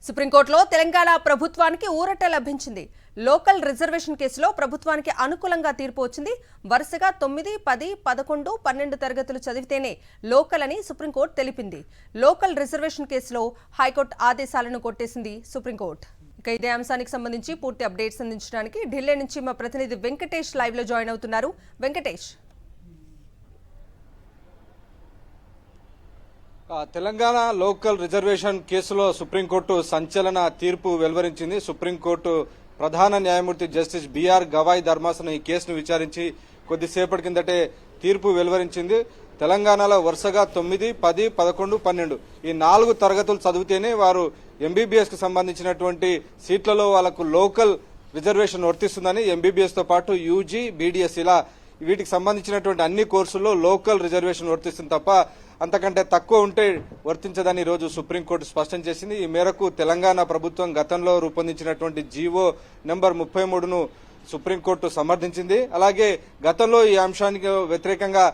సుప్రీంకోర్టులో తెలంగాణ ప్రభుత్వానికి ఊరట లభించింది. లోకల్ రిజర్వేషన్ కేసులో ప్రభుత్వానికి అనుకూలంగా తీర్పు వచ్చింది. వరుసగా 9, 10, 11, 12 తరగతులు చదివితేనే లోకల్ అని సుప్రీంకోర్టు తెలిపింది. లోకల్ రిజర్వేషన్ కేసులో హైకోర్టు ఆదేశాలను కొట్టేసింది సుప్రీంకోర్టు. ఇక ఇదే అంశానికి సంబంధించి పూర్తి అప్డేట్స్ అందించడానికి ఢిల్లీ నుంచి మా ప్రతినిధి వెంకటేష్ లైవ్ లో జాయిన్ అవుతున్నారు. వెంకటేష్, తెలంగాణ లోకల్ రిజర్వేషన్ కేసులో సుప్రీంకోర్టు సంచలన తీర్పు వెలువరించింది. సుప్రీంకోర్టు ప్రధాన న్యాయమూర్తి జస్టిస్ బిఆర్ గవాయ్ ధర్మాసనం ఈ కేసును విచారించి కొద్దిసేపటి కిందటే తీర్పు వెలువరించింది. తెలంగాణలో వరుసగా 9, 10, 11, 12 ఈ 4 తరగతులు చదివితేనే వారు ఎంబీబీఎస్ కు సంబంధించినటువంటి సీట్లలో వాళ్లకు లోకల్ రిజర్వేషన్ వర్తిస్తుందని, ఎంబీబీఎస్ తో పాటు యూజీ, బీడీఎస్ ఇలా వీటికి సంబంధించినటువంటి అన్ని కోర్సుల్లో లోకల్ రిజర్వేషన్ వర్తిస్తుంది తప్ప అంతకంటే తక్కువ ఉంటే వర్తించదని ఈరోజు సుప్రీంకోర్టు స్పష్టం చేసింది. ఈ మేరకు తెలంగాణ ప్రభుత్వం గతంలో రూపొందించినటువంటి జీవో నెంబర్ 33ను సుప్రీంకోర్టు సమర్థించింది. అలాగే గతంలో ఈ అంశానికి వ్యతిరేకంగా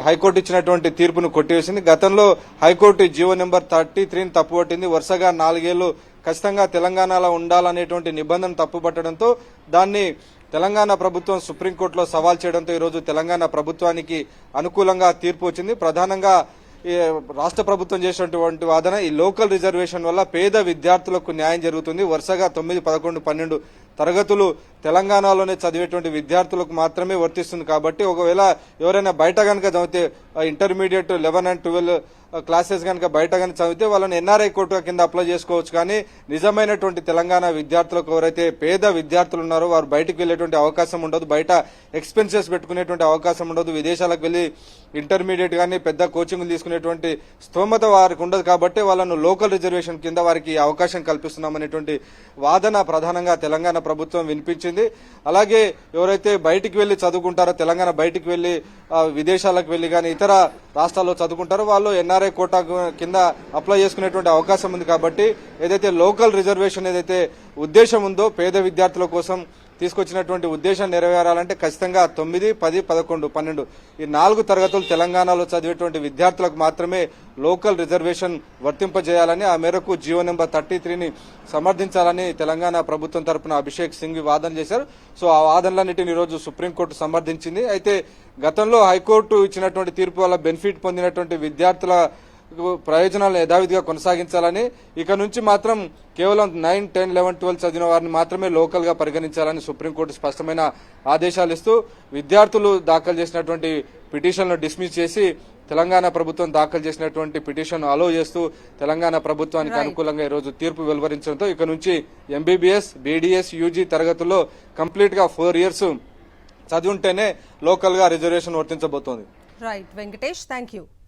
హైకోర్టు ఇచ్చినటువంటి తీర్పును కొట్టివేసింది. గతంలో హైకోర్టు జీవో నెంబర్ 33ని తప్పుపట్టింది. వరుసగా 4 ఏళ్లు ఖచ్చితంగా తెలంగాణలో ఉండాలనేటువంటి నిబంధన తప్పుపట్టడంతో దాన్ని తెలంగాణ ప్రభుత్వం సుప్రీంకోర్టులో సవాల్ చేయడంతో ఈరోజు తెలంగాణ ప్రభుత్వానికి అనుకూలంగా తీర్పు వచ్చింది. ప్రధానంగా రాష్ట్ర ప్రభుత్వం చేసినటువంటి వాదన, ఈ లోకల్ రిజర్వేషన్ వల్ల పేద విద్యార్థులకు న్యాయం జరుగుతుంది. వరుసగా 9, 11, 12 తరగతులు తెలంగాణలోనే చదివేటువంటి విద్యార్థులకు మాత్రమే వర్తిస్తుంది. కాబట్టి ఒకవేళ ఎవరైనా బయట కనుక చదివితే ఇంటర్మీడియట్ 11 and 12 క్లాసెస్ కనుక బయట కనుక చదివితే వాళ్ళని ఎన్ఆర్ఐ కోటా కింద అప్లై చేసుకోవచ్చు. కానీ నిజమైనటువంటి తెలంగాణ విద్యార్థులకు ఎవరైతే పేద విద్యార్థులు ఉన్నారో వారు బయటకు వెళ్లేటువంటి అవకాశం ఉండదు, బయట ఎక్స్పెన్సెస్ పెట్టుకునేటువంటి అవకాశం ఉండదు, విదేశాలకు వెళ్లి ఇంటర్మీడియట్ కానీ పెద్ద కోచింగ్ తీసుకునేటువంటి స్తోమత వారికి ఉండదు. కాబట్టి వాళ్ళను లోకల్ రిజర్వేషన్ కింద వారికి అవకాశం కల్పిస్తున్నామనేటువంటి వాదన ప్రధానంగా తెలంగాణ ప్రభుత్వం వినిపించింది. అలాగే ఎవరైతే బయటికి వెళ్లి చదువుకుంటారో, తెలంగాణ బయటికి వెళ్లి విదేశాలకు వెళ్లి కానీ ఇతర రాష్ట్రాల్లో చదువుకుంటారో వాళ్ళు ఎన్ఆర్ఐ కోటా కింద అప్లై చేసుకునేటువంటి అవకాశం ఉంది. కాబట్టి ఏదైతే లోకల్ రిజర్వేషన్ ఏదైతే ఉద్దేశం ఉందో పేద విద్యార్థుల కోసం తీసుకొచ్చినటువంటి ఉద్దేశం నెరవేరాలంటే ఖచ్చితంగా 9, 10, 11, 12 ఈ 4 తరగతులు తెలంగాణలో చదివేటువంటి విద్యార్థులకు మాత్రమే లోకల్ రిజర్వేషన్ వర్తింపజేయాలని, ఆ మేరకు జీవో నెంబర్ 33ని సమర్థించాలని తెలంగాణ ప్రభుత్వం తరపున అభిషేక్ సింఘ్వి వాదన చేశారు. సో ఆ వాదనలన్నింటినీ ఈరోజు సుప్రీంకోర్టు సమర్థించింది. అయితే గతంలో హైకోర్టు ఇచ్చినటువంటి తీర్పు వల్ల బెనిఫిట్ పొందినటువంటి విద్యార్థుల ప్రయోజనాలను యథావిధిగా కొనసాగించాలని, ఇక నుంచి మాత్రం కేవలం 9, 10, 11, 12 చదివిన వారిని మాత్రమే లోకల్ గా పరిగణించాలని సుప్రీంకోర్టు స్పష్టమైన ఆదేశాలు ఇస్తూ విద్యార్థులు దాఖలు చేసినటువంటి పిటిషన్ను డిస్మిస్ చేసి తెలంగాణ ప్రభుత్వం దాఖలు చేసినటువంటి పిటిషన్ అలో చేస్తూ తెలంగాణ ప్రభుత్వానికి అనుకూలంగా ఈరోజు తీర్పు వెలువరించడంతో ఇక నుంచి ఎంబీబీఎస్, బీడీఎస్, యూజీ తరగతుల్లో కంప్లీట్ గా 4 years చదివి ఉంటేనే లోకల్ గా రిజర్వేషన్ వర్తించబోతోంది. Right Venkatesh, thank you.